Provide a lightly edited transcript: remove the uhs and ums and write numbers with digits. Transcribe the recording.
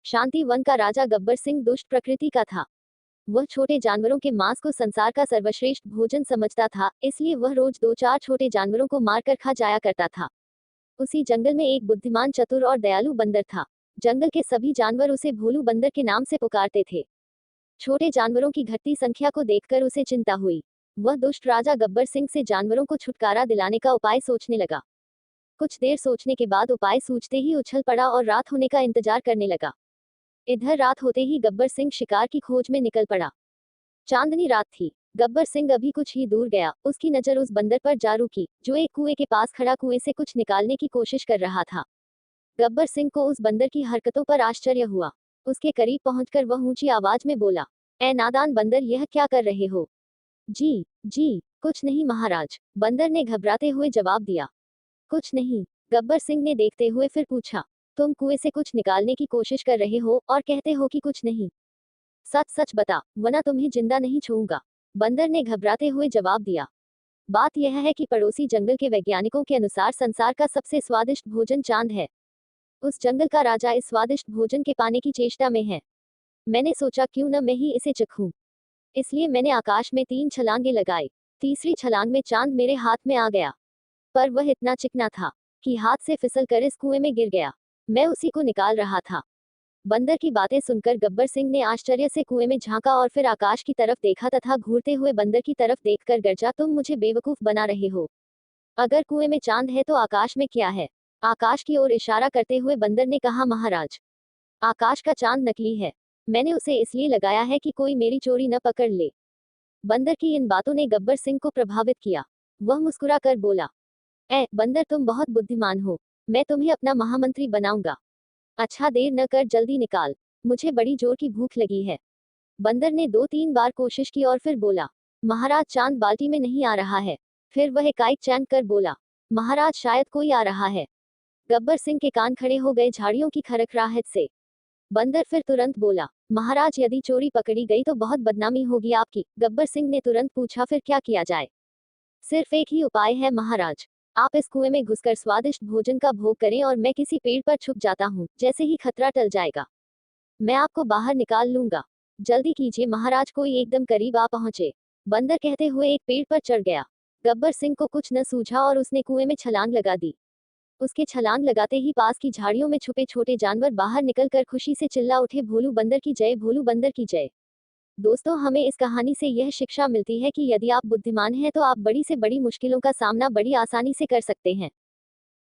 शांति one का राजा गब्बर सिंह दुष्ट प्रकृति का था। वह छोटे जानवरों के मांस को संसार का सर्वश्रेष्ठ भोजन समझता था, इसलिए वह रोज 2-4 छोटे जानवरों को मारकर खा जाया करता था। उसी जंगल में एक बुद्धिमान, चतुर और दयालु बंदर था। जंगल के सभी जानवर उसे भोलू बंदर के नाम से पुकारते थे। छोटे जानवरों की घटती संख्या को देखकर उसे चिंता हुई। वह दुष्ट राजा गब्बर सिंह से जानवरों को छुटकारा दिलाने का उपाय सोचने लगा। कुछ देर सोचने के बाद उपाय सूझते ही उछल पड़ा और रात होने का इंतजार करने लगा। इधर रात होते ही गब्बर सिंह शिकार की खोज में निकल पड़ा। चांदनी रात थी। गब्बर सिंह अभी कुछ ही दूर गया, उसकी नजर उस बंदर पर जा रुकी, जो एक कुएं के पास खड़ा कुएं से कुछ निकालने की कोशिश कर रहा था। गब्बर सिंह को उस बंदर की हरकतों पर आश्चर्य हुआ। उसके करीब पहुंचकर वह ऊंची आवाज में बोला, ए नादान बंदर, यह क्या कर रहे हो? जी, कुछ नहीं महाराज, बंदर ने घबराते हुए जवाब दिया। कुछ नहीं? गब्बर सिंह ने देखते हुए फिर पूछा, तुम कुएं से कुछ निकालने की कोशिश कर रहे हो और कहते हो कि कुछ नहीं? सच सच बता, वरना तुम्हें जिंदा नहीं छोड़ूंगा, बंदर ने घबराते हुए जवाब दिया। बात यह है कि पड़ोसी जंगल के वैज्ञानिकों के अनुसार संसार का सबसे स्वादिष्ट भोजन चांद है। उस जंगल का राजा इस स्वादिष्ट भोजन के पाने की चेष्टा में है। मैंने सोचा क्यों न मैं ही इसे चखूं। इसलिए मैंने आकाश में 3 छलांगे लगाई। तीसरी छलांग में चांद मेरे हाथ में आ गया, पर वह इतना चिकना था कि हाथ से फिसल कर इस कुएं में गिर गया। मैं उसी को निकाल रहा था। बंदर की बातें सुनकर गब्बर सिंह ने आश्चर्य से कुएं में झांका और फिर आकाश की तरफ देखा तथा घूरते हुए बंदर की तरफ देखकर गरजा, तुम मुझे बेवकूफ बना रहे हो। अगर कुएं में चांद है तो आकाश में क्या है? आकाश की ओर इशारा करते हुए बंदर ने कहा, महाराज, आकाश का चांद नकली है। मैंने उसे इसलिए लगाया है कि कोई मेरी चोरी न पकड़ ले। बंदर की इन बातों ने गब्बर सिंह को प्रभावित किया। वह मुस्कुरा कर बोला, ए बंदर, तुम बहुत बुद्धिमान हो। मैं तुम्हें अपना महामंत्री बनाऊंगा। अच्छा, देर न कर, जल्दी निकाल, मुझे बड़ी जोर की भूख लगी है। बंदर ने 2-3 बार कोशिश की और फिर बोला, महाराज, चांद बाल्टी में नहीं आ रहा है। फिर वह एकाएक चैन कर बोला, महाराज, शायद कोई आ रहा है। गब्बर सिंह के कान खड़े हो गए झाड़ियों की खरखराहट से। बंदर फिर तुरंत बोला, महाराज, यदि चोरी पकड़ी गई तो बहुत बदनामी होगी आपकी। गब्बर सिंह ने तुरंत पूछा, फिर क्या किया जाए? सिर्फ एक ही उपाय है महाराज, आप इस कुएं में घुसकर स्वादिष्ट भोजन का भोग करें और मैं किसी पेड़ पर छुप जाता हूँ। जैसे ही खतरा टल जाएगा, मैं आपको बाहर निकाल लूंगा। जल्दी कीजिए महाराज, कोई एकदम करीब आ पहुंचे। बंदर कहते हुए एक पेड़ पर चढ़ गया। गब्बर सिंह को कुछ न सूझा और उसने कुएं में छलांग लगा दी। उसके छलांग लगाते ही पास की झाड़ियों में छुपे छोटे जानवर बाहर निकलकर खुशी से चिल्ला उठे, भोलू बंदर की जय, भोलू बंदर की जय। दोस्तों, हमें इस कहानी से यह शिक्षा मिलती है कि यदि आप बुद्धिमान हैं तो आप बड़ी से बड़ी मुश्किलों का सामना बड़ी आसानी से कर सकते हैं।